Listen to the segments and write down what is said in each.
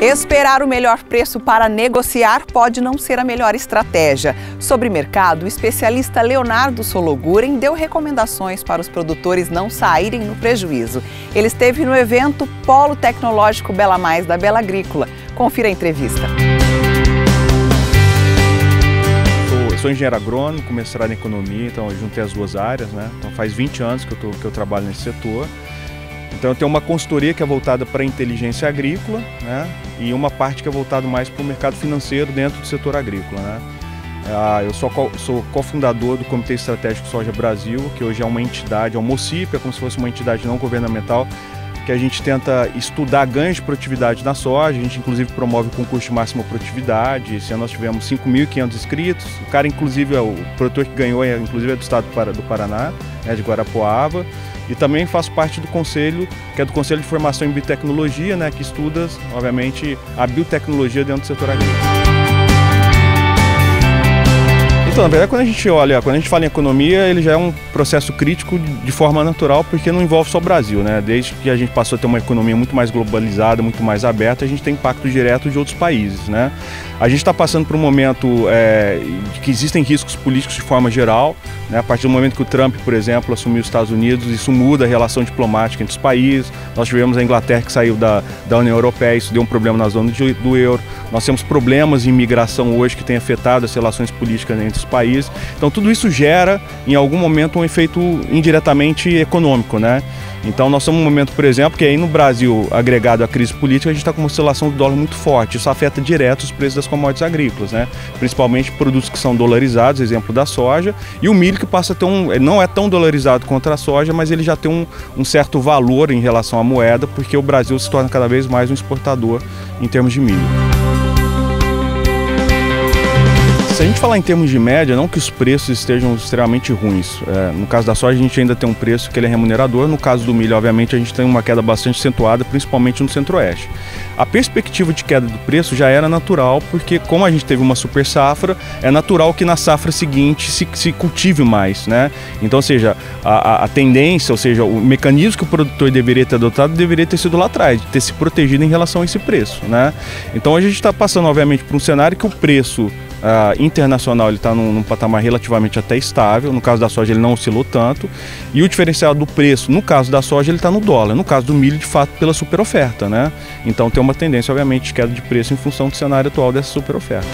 Esperar o melhor preço para negociar pode não ser a melhor estratégia. Sobre mercado, o especialista Leonardo Sologuren deu recomendações para os produtores não saírem no prejuízo. Ele esteve no evento Polo Tecnológico Bela Mais da Bela Agrícola. Confira a entrevista. Eu sou engenheiro agrônomo, com mestrado em economia, então eu juntei as duas áreas, né? Então faz 20 anos que eu trabalho nesse setor. Então eu tenho uma consultoria que é voltada para a inteligência agrícola, né? E uma parte que é voltada mais para o mercado financeiro dentro do setor agrícola, né? Eu sou cofundador do Comitê Estratégico Soja Brasil, que hoje é uma entidade, é um MOCIP, é como se fosse uma entidade não governamental, que a gente tenta estudar ganhos de produtividade na soja. A gente inclusive promove o concurso de máxima produtividade. Esse ano nós tivemos 5.500 inscritos. O cara inclusive o produtor que ganhou inclusive é do estado do Paraná, né, de Guarapuava. E também faço parte do conselho, que é do Conselho de Formação em Biotecnologia, né, que estuda, obviamente, a biotecnologia dentro do setor agrícola. Então, na verdade, quando a gente fala em economia, ele já é um processo crítico de forma natural, porque não envolve só o Brasil, né? Desde que a gente passou a ter uma economia muito mais globalizada, muito mais aberta, a gente tem impacto direto de outros países, né? A gente está passando por um momento de que existem riscos políticos de forma geral, né? A partir do momento que o Trump, por exemplo, assumiu os Estados Unidos, isso muda a relação diplomática entre os países. Nós tivemos a Inglaterra que saiu da União Europeia, isso deu um problema na zona do euro. Nós temos problemas de imigração hoje que tem afetado as relações políticas entre os países. Então tudo isso gera, em algum momento, um efeito indiretamente econômico, né? Então nós estamos num momento, por exemplo, que aí no Brasil, agregado à crise política, a gente está com uma oscilação do dólar muito forte. Isso afeta direto os preços das commodities agrícolas, né? Principalmente produtos que são dolarizados, exemplo da soja, e o milho que passa a ter não é tão dolarizado contra a soja, mas ele já tem um certo valor em relação à moeda, porque o Brasil se torna cada vez mais um exportador em termos de milho. Se a gente falar em termos de média, não que os preços estejam extremamente ruins. No caso da soja, a gente ainda tem um preço que ele é remunerador. No caso do milho, obviamente, a gente tem uma queda bastante acentuada, principalmente no centro-oeste. A perspectiva de queda do preço já era natural, porque como a gente teve uma super safra, é natural que na safra seguinte se cultive mais, né? Então, ou seja, a tendência, ou seja, o mecanismo que o produtor deveria ter adotado deveria ter sido lá atrás, de ter se protegido em relação a esse preço, né? Então a gente está passando, obviamente, por um cenário que o preço internacional ele está num patamar relativamente até estável. No caso da soja ele não oscilou tanto, e o diferencial do preço, no caso da soja, ele está no dólar. No caso do milho, de fato, pela superoferta, né? Então tem uma tendência, obviamente, de queda de preço em função do cenário atual dessa superoferta.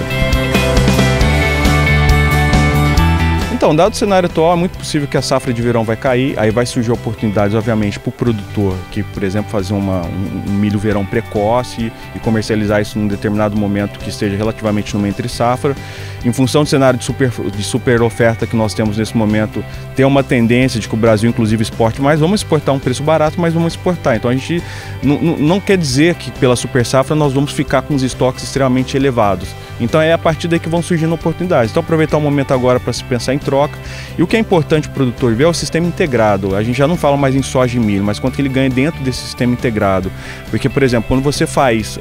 Então, dado o cenário atual, é muito possível que a safra de verão vai cair, aí vai surgir oportunidades, obviamente, para o produtor que, por exemplo, fazer um milho verão precoce e comercializar isso num determinado momento que esteja relativamente numa entre-safra. Em função do cenário de super oferta que nós temos nesse momento, tem uma tendência de que o Brasil, inclusive, exporte mais. Vamos exportar um preço barato, mas vamos exportar. Então, a gente não quer dizer que pela super safra nós vamos ficar com os estoques extremamente elevados. Então é a partir daí que vão surgindo oportunidades. Então aproveitar o momento agora para se pensar em troca. E o que é importante o produtor ver é o sistema integrado. A gente já não fala mais em soja e milho, mas quanto que ele ganha dentro desse sistema integrado. Porque, por exemplo, quando você faz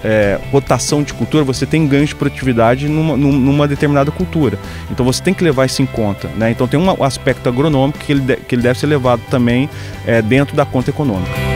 rotação de cultura, você tem ganhos de produtividade numa determinada cultura. Então você tem que levar isso em conta, né? Então tem um aspecto agronômico que ele deve ser levado também dentro da conta econômica.